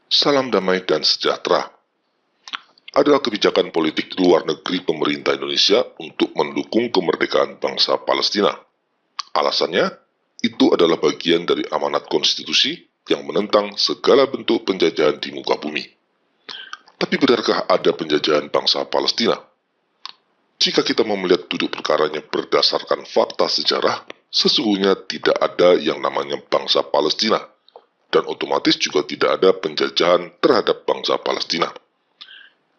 Salam damai dan sejahtera adalah kebijakan politik luar negeri pemerintah Indonesia untuk mendukung kemerdekaan bangsa Palestina. Alasannya, itu adalah bagian dari amanat konstitusi yang menentang segala bentuk penjajahan di muka bumi. Tapi benarkah ada penjajahan bangsa Palestina? Jika kita mau melihat duduk perkaranya berdasarkan fakta sejarah, sesungguhnya tidak ada yang namanya bangsa Palestina, dan otomatis juga tidak ada penjajahan terhadap bangsa Palestina.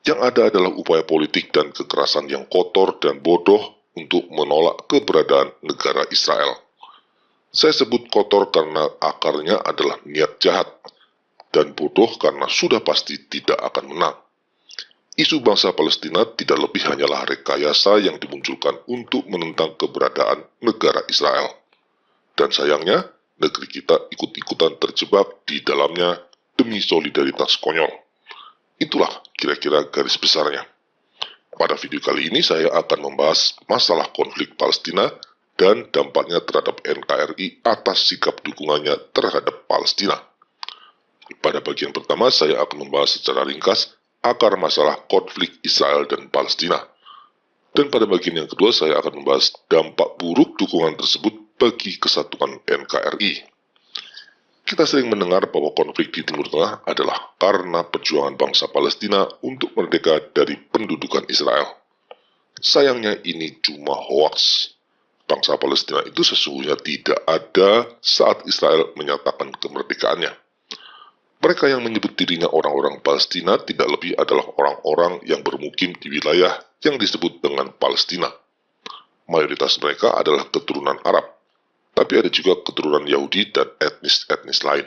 Yang ada adalah upaya politik dan kekerasan yang kotor dan bodoh untuk menolak keberadaan negara Israel. Saya sebut kotor karena akarnya adalah niat jahat, dan bodoh karena sudah pasti tidak akan menang. Isu bangsa Palestina tidak lebih hanyalah rekayasa yang dimunculkan untuk menentang keberadaan negara Israel. Dan sayangnya, negeri kita ikut-ikutan terjebak di dalamnya demi solidaritas konyol. Itulah kira-kira garis besarnya. Pada video kali ini saya akan membahas masalah konflik Palestina dan dampaknya terhadap NKRI atas sikap dukungannya terhadap Palestina. Pada bagian pertama saya akan membahas secara ringkas akar masalah konflik Israel dan Palestina. Dan pada bagian yang kedua saya akan membahas dampak buruk dukungan tersebut bagi kesatuan NKRI. Kita sering mendengar bahwa konflik di Timur Tengah adalah karena perjuangan bangsa Palestina untuk merdeka dari pendudukan Israel. Sayangnya ini cuma hoaks. Bangsa Palestina itu sesungguhnya tidak ada saat Israel menyatakan kemerdekaannya. Mereka yang menyebut dirinya orang-orang Palestina tidak lebih adalah orang-orang yang bermukim di wilayah yang disebut dengan Palestina. Mayoritas mereka adalah keturunan Arab, tapi ada juga keturunan Yahudi dan etnis-etnis lain.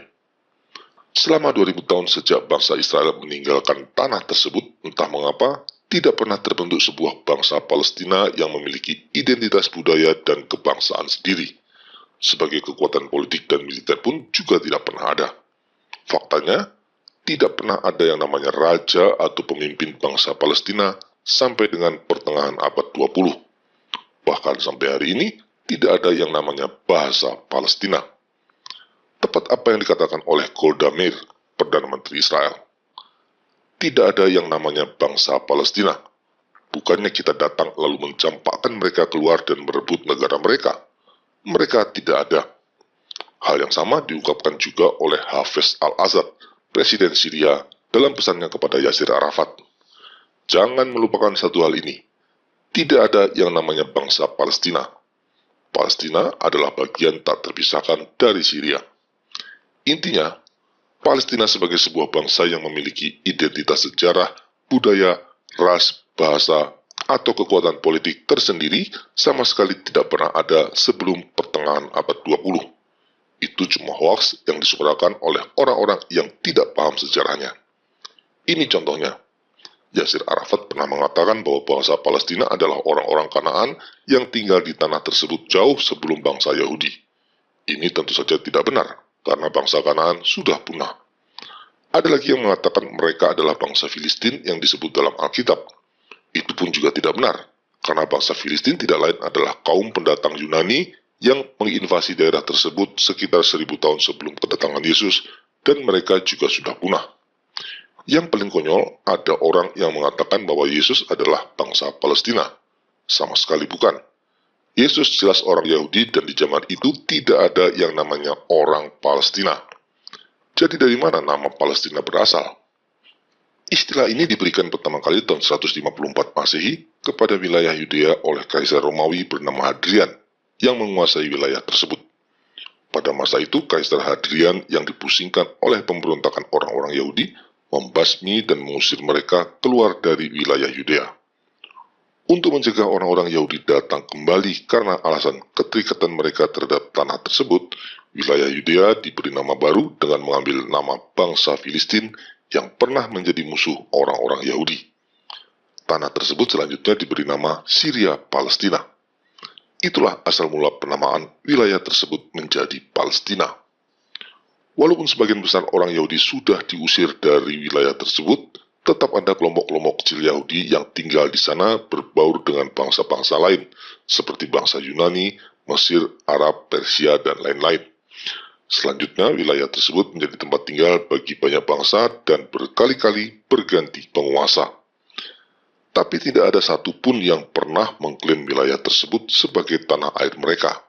Selama 2000 tahun sejak bangsa Israel meninggalkan tanah tersebut, entah mengapa, tidak pernah terbentuk sebuah bangsa Palestina yang memiliki identitas budaya dan kebangsaan sendiri. Sebagai kekuatan politik dan militer pun juga tidak pernah ada. Faktanya, tidak pernah ada yang namanya raja atau pemimpin bangsa Palestina sampai dengan pertengahan abad 20. Bahkan sampai hari ini, tidak ada yang namanya bahasa Palestina. Tepat apa yang dikatakan oleh Golda Meir, Perdana Menteri Israel. Tidak ada yang namanya bangsa Palestina. Bukannya kita datang lalu mencampakkan mereka keluar dan merebut negara mereka. Mereka tidak ada. Hal yang sama diungkapkan juga oleh Hafez al-Assad, Presiden Syria, dalam pesannya kepada Yasir Arafat. Jangan melupakan satu hal ini. Tidak ada yang namanya bangsa Palestina. Palestina adalah bagian tak terpisahkan dari Syria. Intinya, Palestina sebagai sebuah bangsa yang memiliki identitas sejarah, budaya, ras, bahasa, atau kekuatan politik tersendiri sama sekali tidak pernah ada sebelum pertengahan abad 20. Itu cuma hoaks yang disuarakan oleh orang-orang yang tidak paham sejarahnya. Ini contohnya. Yasir Arafat pernah mengatakan bahwa bangsa Palestina adalah orang-orang Kanaan yang tinggal di tanah tersebut jauh sebelum bangsa Yahudi. Ini tentu saja tidak benar, karena bangsa Kanaan sudah punah. Ada lagi yang mengatakan mereka adalah bangsa Filistin yang disebut dalam Alkitab. Itu pun juga tidak benar, karena bangsa Filistin tidak lain adalah kaum pendatang Yunani yang menginvasi daerah tersebut sekitar 1000 tahun sebelum kedatangan Yesus, dan mereka juga sudah punah. Yang paling konyol, ada orang yang mengatakan bahwa Yesus adalah bangsa Palestina. Sama sekali bukan. Yesus jelas orang Yahudi dan di zaman itu tidak ada yang namanya orang Palestina. Jadi dari mana nama Palestina berasal? Istilah ini diberikan pertama kali tahun 154 Masehi kepada wilayah Yudea oleh Kaisar Romawi bernama Hadrian yang menguasai wilayah tersebut. Pada masa itu, Kaisar Hadrian yang dipusingkan oleh pemberontakan orang-orang Yahudi membasmi dan mengusir mereka keluar dari wilayah Yudea. Untuk mencegah orang-orang Yahudi datang kembali karena alasan keterikatan mereka terhadap tanah tersebut, wilayah Yudea diberi nama baru dengan mengambil nama bangsa Filistin yang pernah menjadi musuh orang-orang Yahudi. Tanah tersebut selanjutnya diberi nama Syria Palestina. Itulah asal mula penamaan wilayah tersebut menjadi Palestina. Walaupun sebagian besar orang Yahudi sudah diusir dari wilayah tersebut, tetap ada kelompok-kelompok kecil Yahudi yang tinggal di sana berbaur dengan bangsa-bangsa lain, seperti bangsa Yunani, Mesir, Arab, Persia, dan lain-lain. Selanjutnya, wilayah tersebut menjadi tempat tinggal bagi banyak bangsa dan berkali-kali berganti penguasa. Tapi tidak ada satupun yang pernah mengklaim wilayah tersebut sebagai tanah air mereka.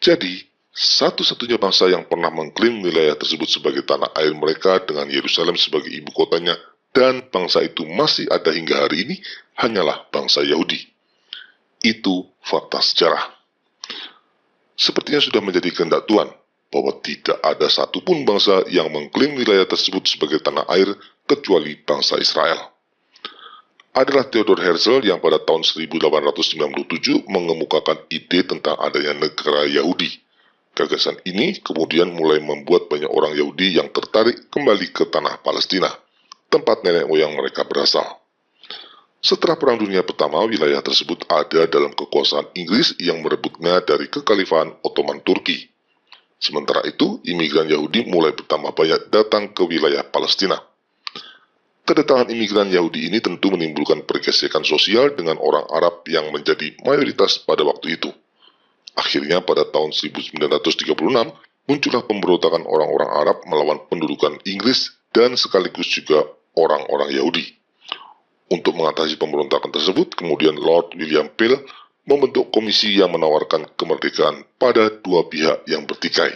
Jadi, satu-satunya bangsa yang pernah mengklaim wilayah tersebut sebagai tanah air mereka dengan Yerusalem sebagai ibu kotanya dan bangsa itu masih ada hingga hari ini hanyalah bangsa Yahudi. Itu fakta sejarah. Sepertinya sudah menjadi kehendak Tuhan bahwa tidak ada satupun bangsa yang mengklaim wilayah tersebut sebagai tanah air kecuali bangsa Israel. Adalah Theodor Herzl yang pada tahun 1897 mengemukakan ide tentang adanya negara Yahudi. Gagasan ini kemudian mulai membuat banyak orang Yahudi yang tertarik kembali ke tanah Palestina, tempat nenek moyang mereka berasal. Setelah Perang Dunia Pertama, wilayah tersebut ada dalam kekuasaan Inggris yang merebutnya dari kekhalifahan Ottoman Turki. Sementara itu, imigran Yahudi mulai bertambah banyak datang ke wilayah Palestina. Kedatangan imigran Yahudi ini tentu menimbulkan pergesekan sosial dengan orang Arab yang menjadi mayoritas pada waktu itu. Akhirnya pada tahun 1936, muncullah pemberontakan orang-orang Arab melawan pendudukan Inggris dan sekaligus juga orang-orang Yahudi. Untuk mengatasi pemberontakan tersebut, kemudian Lord William Peel membentuk komisi yang menawarkan kemerdekaan pada dua pihak yang bertikai.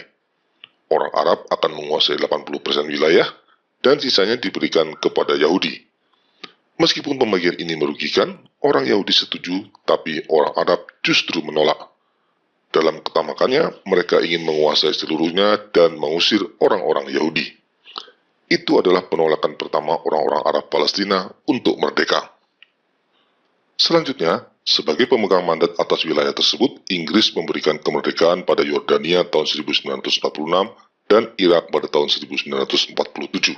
Orang Arab akan menguasai 80% wilayah, dan sisanya diberikan kepada Yahudi. Meskipun pembagian ini merugikan, orang Yahudi setuju, tapi orang Arab justru menolak. Dalam ketamakannya, mereka ingin menguasai seluruhnya dan mengusir orang-orang Yahudi. Itu adalah penolakan pertama orang-orang Arab Palestina untuk merdeka. Selanjutnya, sebagai pemegang mandat atas wilayah tersebut, Inggris memberikan kemerdekaan pada Yordania tahun 1946 dan Irak pada tahun 1947.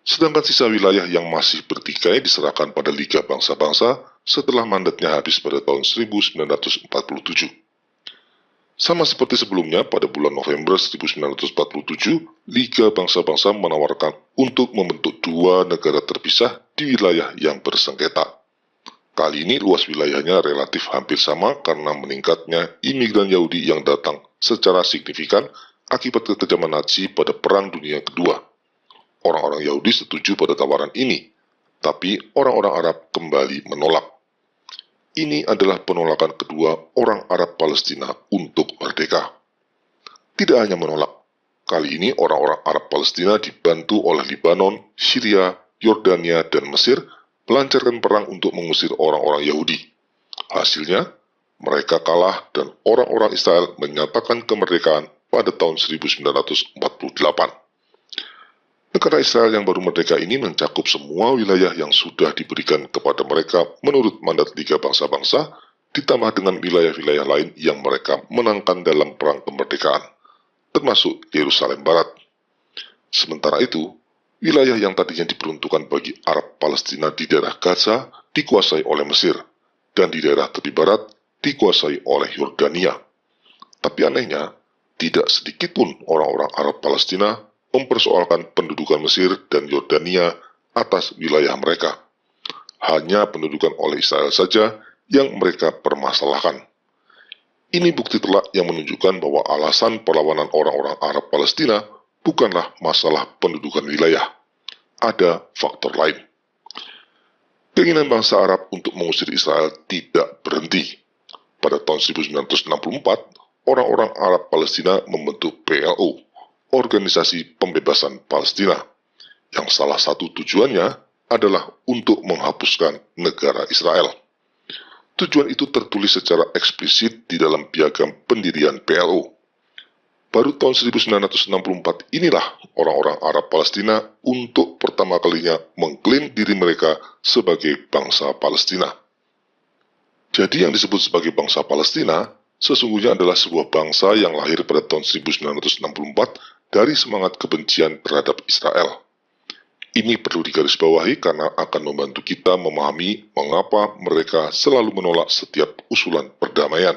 Sedangkan sisa wilayah yang masih bertikai diserahkan pada Liga Bangsa-Bangsa setelah mandatnya habis pada tahun 1947. Sama seperti sebelumnya, pada bulan November 1947, Liga Bangsa-Bangsa menawarkan untuk membentuk dua negara terpisah di wilayah yang bersengketa. Kali ini luas wilayahnya relatif hampir sama karena meningkatnya imigran Yahudi yang datang secara signifikan akibat kekejaman Nazi pada Perang Dunia Kedua. Orang-orang Yahudi setuju pada tawaran ini, tapi orang-orang Arab kembali menolak. Ini adalah penolakan kedua orang Arab Palestina untuk merdeka. Tidak hanya menolak, kali ini orang-orang Arab Palestina dibantu oleh Lebanon, Syria, Yordania, dan Mesir melancarkan perang untuk mengusir orang-orang Yahudi. Hasilnya, mereka kalah dan orang-orang Israel menyatakan kemerdekaan pada tahun 1948. Negara Israel yang baru merdeka ini mencakup semua wilayah yang sudah diberikan kepada mereka menurut mandat Liga Bangsa-Bangsa, ditambah dengan wilayah-wilayah lain yang mereka menangkan dalam perang kemerdekaan, termasuk Yerusalem Barat. Sementara itu, wilayah yang tadinya diperuntukkan bagi Arab Palestina di daerah Gaza dikuasai oleh Mesir, dan di daerah tepi barat dikuasai oleh Yordania. Tapi anehnya, tidak sedikit pun orang-orang Arab Palestina mempersoalkan pendudukan Mesir dan Yordania atas wilayah mereka. Hanya pendudukan oleh Israel saja yang mereka permasalahkan. Ini bukti telak yang menunjukkan bahwa alasan perlawanan orang-orang Arab Palestina bukanlah masalah pendudukan wilayah. Ada faktor lain. Keinginan bangsa Arab untuk mengusir Israel tidak berhenti. Pada tahun 1964, orang-orang Arab Palestina membentuk PLO, Organisasi Pembebasan Palestina, yang salah satu tujuannya adalah untuk menghapuskan negara Israel. Tujuan itu tertulis secara eksplisit di dalam piagam pendirian PLO. Baru tahun 1964 inilah orang-orang Arab Palestina untuk pertama kalinya mengklaim diri mereka sebagai bangsa Palestina. Jadi yang disebut sebagai bangsa Palestina sesungguhnya adalah sebuah bangsa yang lahir pada tahun 1964 dari semangat kebencian terhadap Israel. Ini perlu digarisbawahi karena akan membantu kita memahami mengapa mereka selalu menolak setiap usulan perdamaian.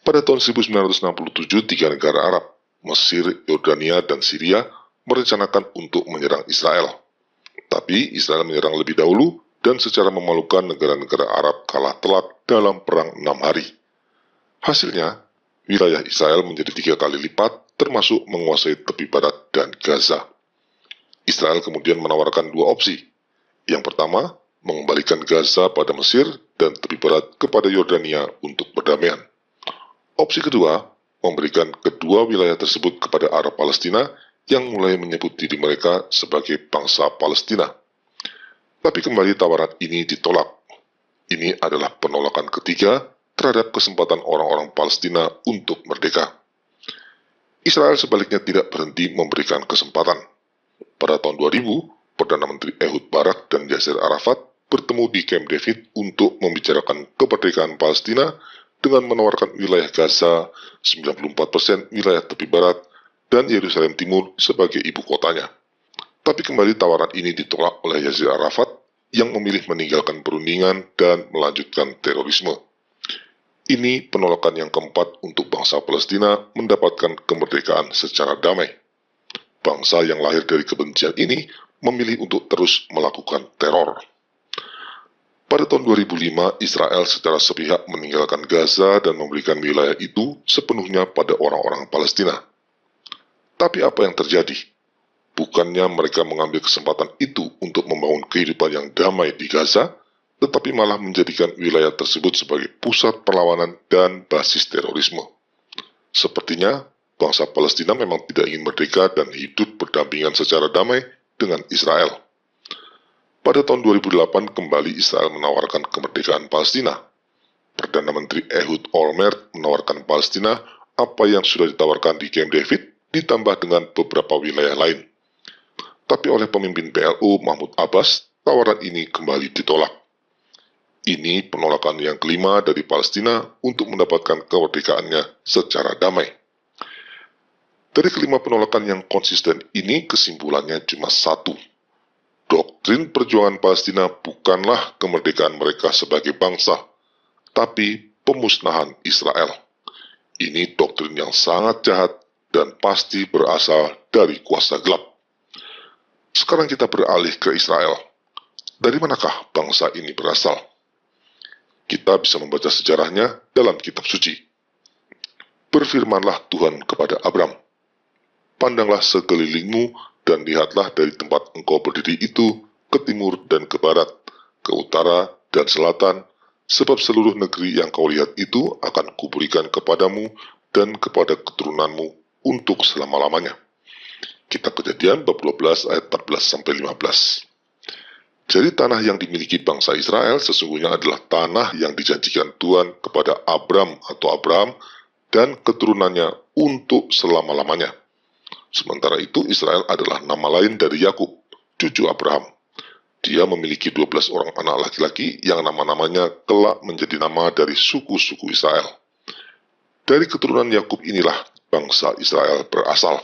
Pada tahun 1967, tiga negara Arab, Mesir, Yordania, dan Syria, merencanakan untuk menyerang Israel. Tapi Israel menyerang lebih dahulu dan secara memalukan negara-negara Arab kalah telak dalam perang 6 hari. Hasilnya, wilayah Israel menjadi 3 kali lipat, termasuk menguasai tepi barat dan Gaza. Israel kemudian menawarkan 2 opsi. Yang pertama, mengembalikan Gaza pada Mesir dan tepi barat kepada Yordania untuk perdamaian. Opsi kedua, memberikan kedua wilayah tersebut kepada Arab Palestina yang mulai menyebut diri mereka sebagai bangsa Palestina. Tapi kembali tawaran ini ditolak. Ini adalah penolakan ketiga terhadap kesempatan orang-orang Palestina untuk merdeka. Israel sebaliknya tidak berhenti memberikan kesempatan. Pada tahun 2000, Perdana Menteri Ehud Barak dan Yasser Arafat bertemu di Camp David untuk membicarakan kemerdekaan Palestina dengan menawarkan wilayah Gaza, 94% wilayah tepi barat, dan Yerusalem Timur sebagai ibu kotanya. Tapi kembali tawaran ini ditolak oleh Yasser Arafat yang memilih meninggalkan perundingan dan melanjutkan terorisme. Ini penolakan yang keempat untuk bangsa Palestina mendapatkan kemerdekaan secara damai. Bangsa yang lahir dari kebencian ini memilih untuk terus melakukan teror. Pada tahun 2005, Israel secara sepihak meninggalkan Gaza dan memberikan wilayah itu sepenuhnya pada orang-orang Palestina. Tapi apa yang terjadi? Bukannya mereka mengambil kesempatan itu untuk membangun kehidupan yang damai di Gaza, tetapi malah menjadikan wilayah tersebut sebagai pusat perlawanan dan basis terorisme. Sepertinya, bangsa Palestina memang tidak ingin merdeka dan hidup berdampingan secara damai dengan Israel. Pada tahun 2008, kembali Israel menawarkan kemerdekaan Palestina. Perdana Menteri Ehud Olmert menawarkan Palestina apa yang sudah ditawarkan di Camp David, ditambah dengan beberapa wilayah lain. Tapi oleh pemimpin PLO Mahmud Abbas, tawaran ini kembali ditolak. Ini penolakan yang kelima dari Palestina untuk mendapatkan kemerdekaannya secara damai. Dari kelima penolakan yang konsisten ini, kesimpulannya cuma satu. Doktrin perjuangan Palestina bukanlah kemerdekaan mereka sebagai bangsa, tapi pemusnahan Israel. Ini doktrin yang sangat jahat dan pasti berasal dari kuasa gelap. Sekarang kita beralih ke Israel. Dari manakah bangsa ini berasal? Kita bisa membaca sejarahnya dalam kitab suci. Berfirmanlah Tuhan kepada Abram, "Pandanglah sekelilingmu dan lihatlah dari tempat engkau berdiri itu ke timur dan ke barat, ke utara dan selatan, sebab seluruh negeri yang kau lihat itu akan kuberikan kepadamu dan kepada keturunanmu untuk selama-lamanya." Kitab Kejadian bab 12 ayat 14-15. Jadi tanah yang dimiliki bangsa Israel sesungguhnya adalah tanah yang dijanjikan Tuhan kepada Abram atau Abraham dan keturunannya untuk selama-lamanya. Sementara itu Israel adalah nama lain dari Yakub, cucu Abraham. Dia memiliki 12 orang anak laki-laki yang nama-namanya kelak menjadi nama dari suku-suku Israel. Dari keturunan Yakub inilah bangsa Israel berasal.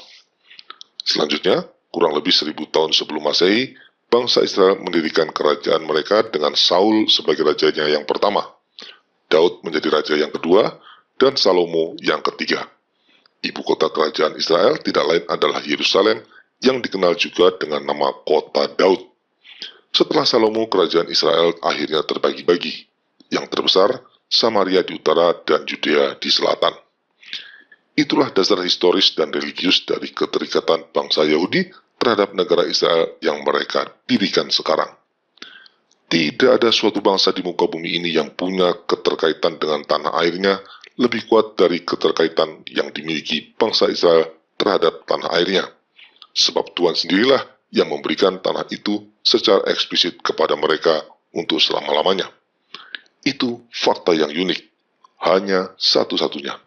Selanjutnya, kurang lebih 1000 tahun sebelum Masehi, bangsa Israel mendirikan kerajaan mereka dengan Saul sebagai rajanya yang pertama, Daud menjadi raja yang kedua, dan Salomo yang ketiga. Ibu kota kerajaan Israel tidak lain adalah Yerusalem yang dikenal juga dengan nama kota Daud. Setelah Salomo, kerajaan Israel akhirnya terbagi-bagi. Yang terbesar, Samaria di utara dan Judea di selatan. Itulah dasar historis dan religius dari keterikatan bangsa Yahudi terhadap negara Israel yang mereka dirikan sekarang. Tidak ada suatu bangsa di muka bumi ini yang punya keterkaitan dengan tanah airnya lebih kuat dari keterkaitan yang dimiliki bangsa Israel terhadap tanah airnya. Sebab Tuhan sendirilah yang memberikan tanah itu secara eksplisit kepada mereka untuk selama-lamanya. Itu fakta yang unik, hanya satu-satunya.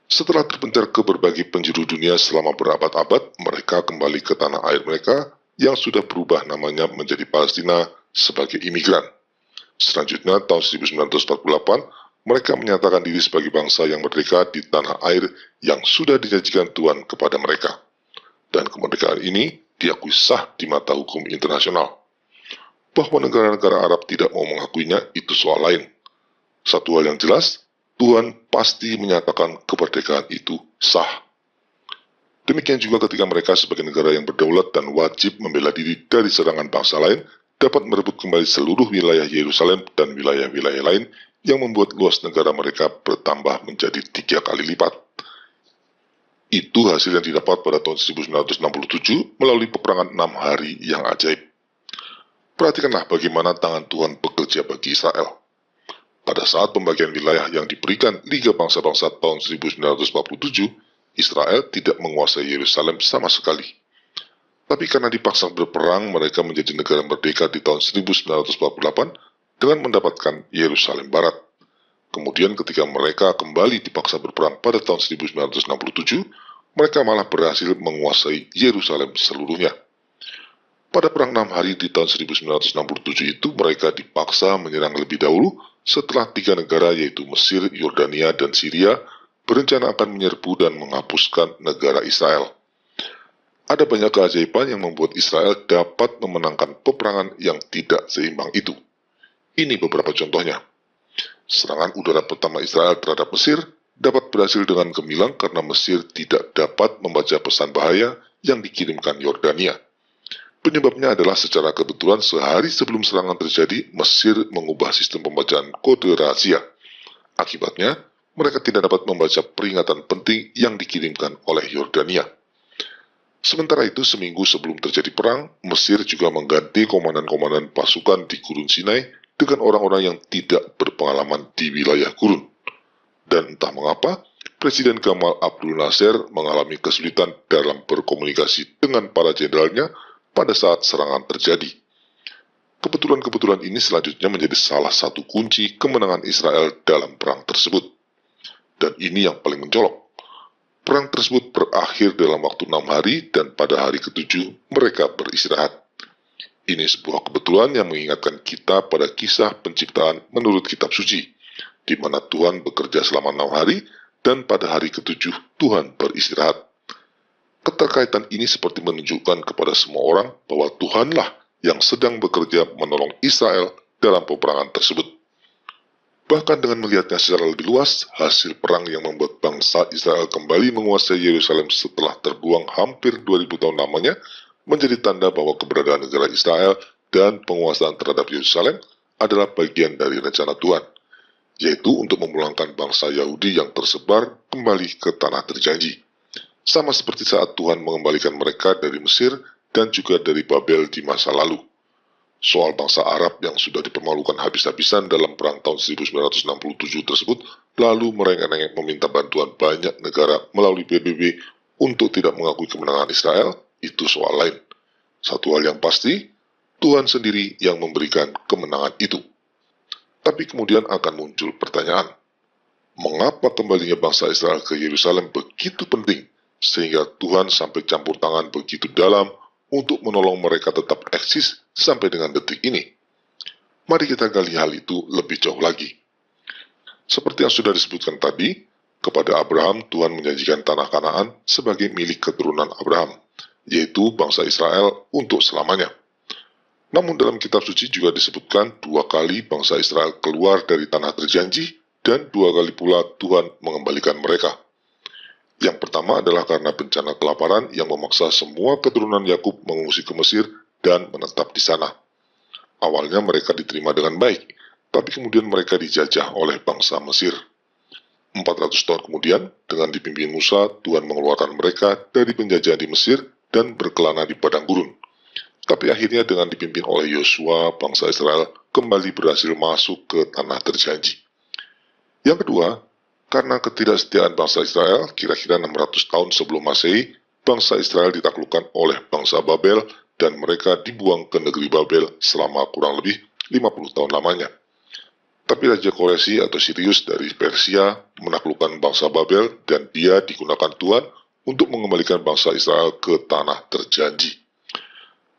Setelah terpencar ke berbagai penjuru dunia selama berabad-abad, mereka kembali ke tanah air mereka yang sudah berubah namanya menjadi Palestina sebagai imigran. Selanjutnya, tahun 1948, mereka menyatakan diri sebagai bangsa yang merdeka di tanah air yang sudah dijanjikan Tuhan kepada mereka. Dan kemerdekaan ini diakui sah di mata hukum internasional. Bahwa negara-negara Arab tidak mau mengakuinya itu soal lain. Satu hal yang jelas, Tuhan pasti menyatakan kemerdekaan itu sah. Demikian juga ketika mereka sebagai negara yang berdaulat dan wajib membela diri dari serangan bangsa lain, dapat merebut kembali seluruh wilayah Yerusalem dan wilayah-wilayah lain yang membuat luas negara mereka bertambah menjadi 3 kali lipat. Itu hasil yang didapat pada tahun 1967 melalui peperangan 6 hari yang ajaib. Perhatikanlah bagaimana tangan Tuhan bekerja bagi Israel. Pada saat pembagian wilayah yang diberikan Liga Bangsa-Bangsa tahun 1947, Israel tidak menguasai Yerusalem sama sekali. Tapi karena dipaksa berperang, mereka menjadi negara merdeka di tahun 1948 dengan mendapatkan Yerusalem Barat. Kemudian ketika mereka kembali dipaksa berperang pada tahun 1967, mereka malah berhasil menguasai Yerusalem seluruhnya. Pada perang 6 hari di tahun 1967 itu, mereka dipaksa menyerang lebih dahulu setelah 3 negara yaitu Mesir, Yordania, dan Syria berencana akan menyerbu dan menghapuskan negara Israel. Ada banyak keajaiban yang membuat Israel dapat memenangkan peperangan yang tidak seimbang itu. Ini beberapa contohnya. Serangan udara pertama Israel terhadap Mesir dapat berhasil dengan gemilang karena Mesir tidak dapat membaca pesan bahaya yang dikirimkan Yordania. Penyebabnya adalah secara kebetulan sehari sebelum serangan terjadi, Mesir mengubah sistem pembacaan kode rahasia. Akibatnya, mereka tidak dapat membaca peringatan penting yang dikirimkan oleh Yordania. Sementara itu, seminggu sebelum terjadi perang, Mesir juga mengganti komandan-komandan pasukan di Gurun Sinai dengan orang-orang yang tidak berpengalaman di wilayah gurun. Dan entah mengapa, Presiden Gamal Abdul Nasser mengalami kesulitan dalam berkomunikasi dengan para jenderalnya pada saat serangan terjadi. Kebetulan-kebetulan ini selanjutnya menjadi salah satu kunci kemenangan Israel dalam perang tersebut. Dan ini yang paling mencolok. Perang tersebut berakhir dalam waktu 6 hari dan pada hari ke-7 mereka beristirahat. Ini sebuah kebetulan yang mengingatkan kita pada kisah penciptaan menurut kitab suci, di mana Tuhan bekerja selama 6 hari dan pada hari ke-7 Tuhan beristirahat. Keterkaitan ini seperti menunjukkan kepada semua orang bahwa Tuhanlah yang sedang bekerja menolong Israel dalam peperangan tersebut. Bahkan dengan melihatnya secara lebih luas, hasil perang yang membuat bangsa Israel kembali menguasai Yerusalem setelah terbuang hampir 2000 tahun lamanya, menjadi tanda bahwa keberadaan negara Israel dan penguasaan terhadap Yerusalem adalah bagian dari rencana Tuhan, yaitu untuk memulangkan bangsa Yahudi yang tersebar kembali ke tanah terjanji. Sama seperti saat Tuhan mengembalikan mereka dari Mesir dan juga dari Babel di masa lalu. Soal bangsa Arab yang sudah dipermalukan habis-habisan dalam perang tahun 1967 tersebut, lalu merengek-rengek meminta bantuan banyak negara melalui PBB untuk tidak mengakui kemenangan Israel, itu soal lain. Satu hal yang pasti, Tuhan sendiri yang memberikan kemenangan itu. Tapi kemudian akan muncul pertanyaan, mengapa kembalinya bangsa Israel ke Yerusalem begitu penting, sehingga Tuhan sampai campur tangan begitu dalam untuk menolong mereka tetap eksis sampai dengan detik ini? Mari kita gali hal itu lebih jauh lagi. Seperti yang sudah disebutkan tadi, kepada Abraham Tuhan menjanjikan tanah Kanaan sebagai milik keturunan Abraham, yaitu bangsa Israel untuk selamanya. Namun dalam kitab suci juga disebutkan 2 kali bangsa Israel keluar dari tanah terjanji dan 2 kali pula Tuhan mengembalikan mereka. Yang pertama adalah karena bencana kelaparan yang memaksa semua keturunan Yakub mengungsi ke Mesir dan menetap di sana. Awalnya mereka diterima dengan baik, tapi kemudian mereka dijajah oleh bangsa Mesir. 400 tahun kemudian, dengan dipimpin Musa, Tuhan mengeluarkan mereka dari penjajahan di Mesir dan berkelana di padang gurun. Tapi akhirnya dengan dipimpin oleh Yosua, bangsa Israel kembali berhasil masuk ke tanah terjanji. Yang kedua, karena ketidaksetiaan bangsa Israel, kira-kira 600 tahun sebelum Masehi, bangsa Israel ditaklukkan oleh bangsa Babel dan mereka dibuang ke negeri Babel selama kurang lebih 50 tahun lamanya. Tapi Raja Koresi atau Sirius dari Persia menaklukkan bangsa Babel dan dia digunakan Tuhan untuk mengembalikan bangsa Israel ke tanah terjanji.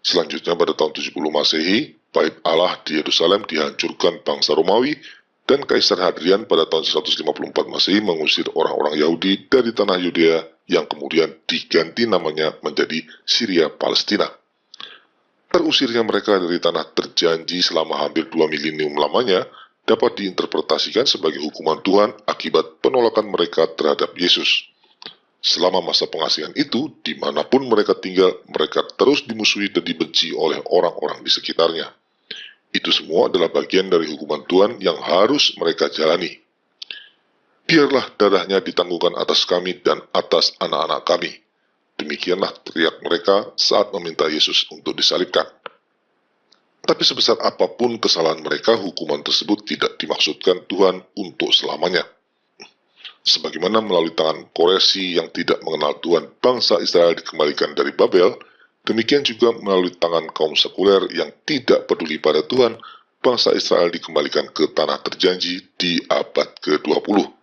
Selanjutnya pada tahun 70 Masehi, Bait Allah di Yerusalem dihancurkan bangsa Romawi dan Kaisar Hadrian pada tahun 154 Masehi mengusir orang-orang Yahudi dari tanah Yudea yang kemudian diganti namanya menjadi Syria Palestina. Terusirnya mereka dari tanah terjanji selama hampir 2 milenium lamanya dapat diinterpretasikan sebagai hukuman Tuhan akibat penolakan mereka terhadap Yesus. Selama masa pengasihan itu, dimanapun mereka tinggal, mereka terus dimusuhi dan dibenci oleh orang-orang di sekitarnya. Itu semua adalah bagian dari hukuman Tuhan yang harus mereka jalani. Biarlah darahnya ditanggungkan atas kami dan atas anak-anak kami. Demikianlah teriak mereka saat meminta Yesus untuk disalibkan. Tapi sebesar apapun kesalahan mereka, hukuman tersebut tidak dimaksudkan Tuhan untuk selamanya. Sebagaimana melalui tangan Koresi yang tidak mengenal Tuhan, bangsa Israel dikembalikan dari Babel, demikian juga melalui tangan kaum sekuler yang tidak peduli pada Tuhan, bangsa Israel dikembalikan ke tanah terjanji di abad ke-20.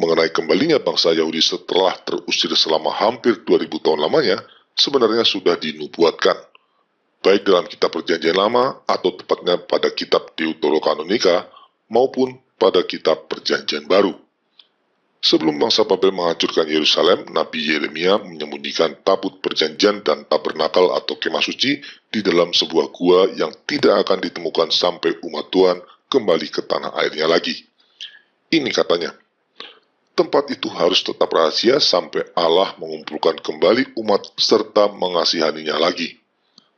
Mengenai kembalinya bangsa Yahudi setelah terusir selama hampir 2000 tahun lamanya, sebenarnya sudah dinubuatkan, baik dalam kitab Perjanjian Lama atau tepatnya pada kitab Deuterokanonika maupun pada kitab Perjanjian Baru. Sebelum bangsa Babel menghancurkan Yerusalem, Nabi Yeremia menyembunyikan tabut perjanjian dan tabernakel atau kemah suci di dalam sebuah gua yang tidak akan ditemukan sampai umat Tuhan kembali ke tanah airnya lagi. Ini katanya, tempat itu harus tetap rahasia sampai Allah mengumpulkan kembali umat serta mengasihaninya lagi.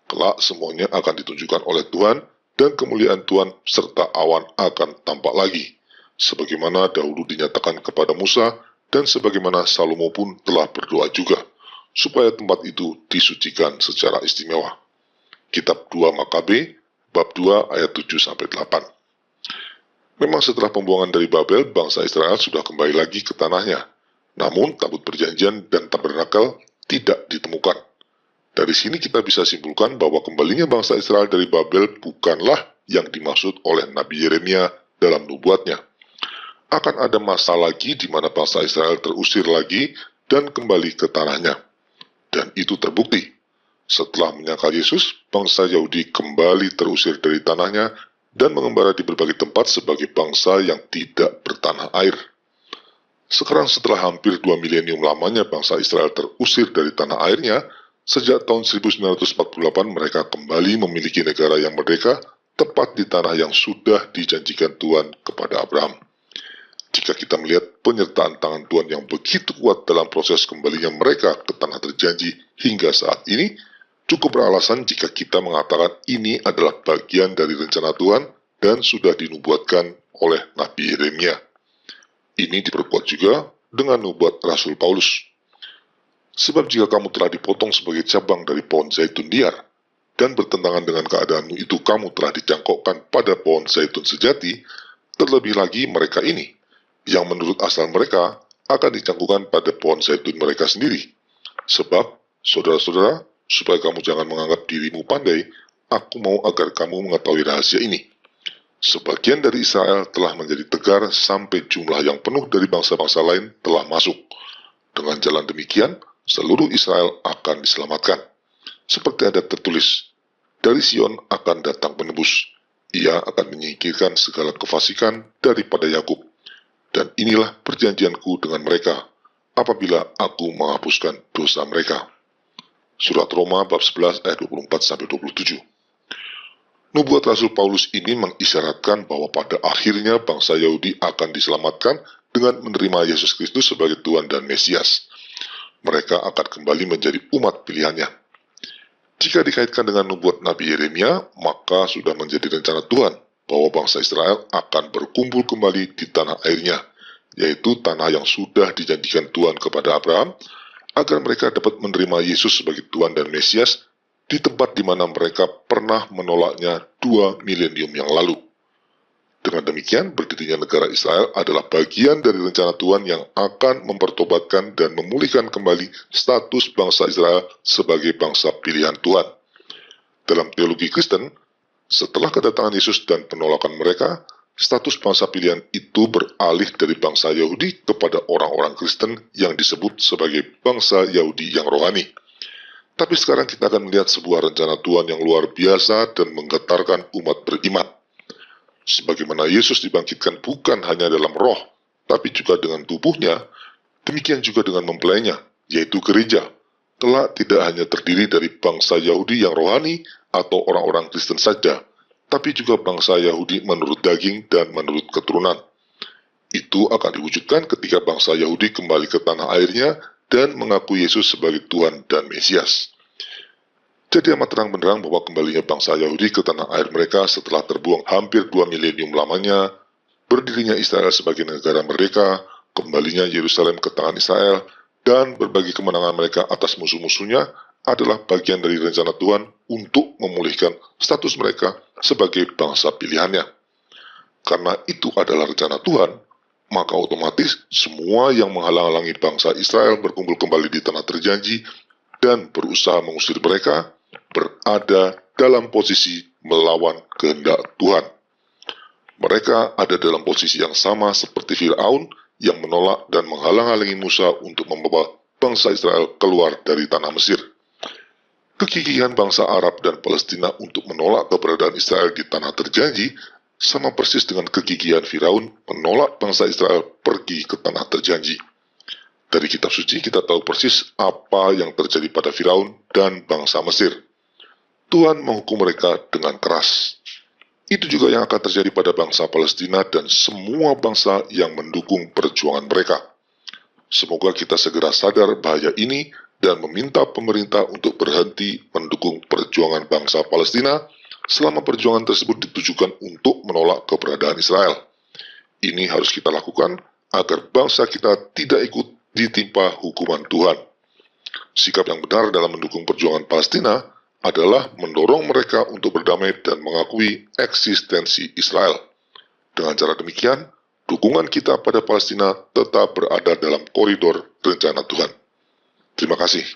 Kelak semuanya akan ditunjukkan oleh Tuhan dan kemuliaan Tuhan serta awan akan tampak lagi, sebagaimana dahulu dinyatakan kepada Musa dan sebagaimana Salomo pun telah berdoa juga, supaya tempat itu disucikan secara istimewa. Kitab 2 Makabe, bab 2 ayat 7-8. Memang setelah pembuangan dari Babel, bangsa Israel sudah kembali lagi ke tanahnya. Namun tabut perjanjian dan tabernakel tidak ditemukan. Dari sini kita bisa simpulkan bahwa kembalinya bangsa Israel dari Babel bukanlah yang dimaksud oleh Nabi Yeremia dalam nubuatnya. Akan ada masa lagi di mana bangsa Israel terusir lagi dan kembali ke tanahnya. Dan itu terbukti. Setelah menyangkal Yesus, bangsa Yahudi kembali terusir dari tanahnya dan mengembara di berbagai tempat sebagai bangsa yang tidak bertanah air. Sekarang setelah hampir 2 milenium lamanya bangsa Israel terusir dari tanah airnya, sejak tahun 1948 mereka kembali memiliki negara yang merdeka, tepat di tanah yang sudah dijanjikan Tuhan kepada Abraham. Jika kita melihat penyertaan tangan Tuhan yang begitu kuat dalam proses kembalinya mereka ke tanah terjanji hingga saat ini, cukup beralasan jika kita mengatakan ini adalah bagian dari rencana Tuhan dan sudah dinubuatkan oleh Nabi Yeremia. Ini diperkuat juga dengan nubuat Rasul Paulus. Sebab jika kamu telah dipotong sebagai cabang dari pohon zaitun liar, dan bertentangan dengan keadaanmu itu kamu telah dicangkokkan pada pohon zaitun sejati, terlebih lagi mereka ini, yang menurut asal mereka akan dicangkokkan pada pohon zaitun mereka sendiri. Sebab, saudara-saudara, supaya kamu jangan menganggap dirimu pandai, aku mau agar kamu mengetahui rahasia ini. Sebagian dari Israel telah menjadi tegar sampai jumlah yang penuh dari bangsa-bangsa lain telah masuk. Dengan jalan demikian, seluruh Israel akan diselamatkan. Seperti ada tertulis, dari Sion akan datang penebus. Ia akan menyingkirkan segala kefasikan daripada Yakub. Dan inilah perjanjianku dengan mereka, apabila aku menghapuskan dosa mereka. Surat Roma bab 11 ayat 24-27. Nubuat Rasul Paulus ini mengisyaratkan bahwa pada akhirnya bangsa Yahudi akan diselamatkan dengan menerima Yesus Kristus sebagai Tuhan dan Mesias. Mereka akan kembali menjadi umat pilihannya. Jika dikaitkan dengan nubuat Nabi Yeremia, maka sudah menjadi rencana Tuhan bahwa bangsa Israel akan berkumpul kembali di tanah airnya, yaitu tanah yang sudah dijanjikan Tuhan kepada Abraham, agar mereka dapat menerima Yesus sebagai Tuhan dan Mesias di tempat di mana mereka pernah menolaknya 2 milenium yang lalu. Dengan demikian, berdirinya negara Israel adalah bagian dari rencana Tuhan yang akan mempertobatkan dan memulihkan kembali status bangsa Israel sebagai bangsa pilihan Tuhan. Dalam teologi Kristen, setelah kedatangan Yesus dan penolakan mereka, status bangsa pilihan itu beralih dari bangsa Yahudi kepada orang-orang Kristen yang disebut sebagai bangsa Yahudi yang rohani. Tapi sekarang kita akan melihat sebuah rencana Tuhan yang luar biasa dan menggetarkan umat beriman. Sebagaimana Yesus dibangkitkan bukan hanya dalam roh, tapi juga dengan tubuhnya, Demikian juga dengan mempelainya, yaitu gereja, kelak tidak hanya terdiri dari bangsa Yahudi yang rohani atau orang-orang Kristen saja, tapi juga bangsa Yahudi menurut daging dan menurut keturunan. Itu akan diwujudkan ketika bangsa Yahudi kembali ke tanah airnya dan mengaku Yesus sebagai Tuhan dan Mesias. Jadi amat terang benderang bahwa kembalinya bangsa Yahudi ke tanah air mereka setelah terbuang hampir 2 milenium lamanya, berdirinya Israel sebagai negara merdeka, kembalinya Yerusalem ke tangan Israel, dan berbagi kemenangan mereka atas musuh-musuhnya adalah bagian dari rencana Tuhan untuk memulihkan status mereka sebagai bangsa pilihannya. Karena itu adalah rencana Tuhan, maka otomatis semua yang menghalang-halangi bangsa Israel berkumpul kembali di tanah terjanji dan berusaha mengusir mereka, berada dalam posisi melawan kehendak Tuhan. Mereka ada dalam posisi yang sama seperti Firaun yang menolak dan menghalang-halangi Musa untuk membawa bangsa Israel keluar dari tanah Mesir. Kegigihan bangsa Arab dan Palestina untuk menolak keberadaan Israel di tanah terjanji sama persis dengan kegigihan Firaun menolak bangsa Israel pergi ke tanah terjanji. Dari kitab suci kita tahu persis apa yang terjadi pada Firaun dan bangsa Mesir. Tuhan menghukum mereka dengan keras. Itu juga yang akan terjadi pada bangsa Palestina dan semua bangsa yang mendukung perjuangan mereka. Semoga kita segera sadar bahaya ini dan meminta pemerintah untuk berhenti mendukung perjuangan bangsa Palestina selama perjuangan tersebut ditujukan untuk menolak keberadaan Israel. Ini harus kita lakukan agar bangsa kita tidak ikut ditimpa hukuman Tuhan. Sikap yang benar dalam mendukung perjuangan Palestina adalah mendorong mereka untuk berdamai dan mengakui eksistensi Israel. Dengan cara demikian, dukungan kita pada Palestina tetap berada dalam koridor rencana Tuhan. Terima kasih.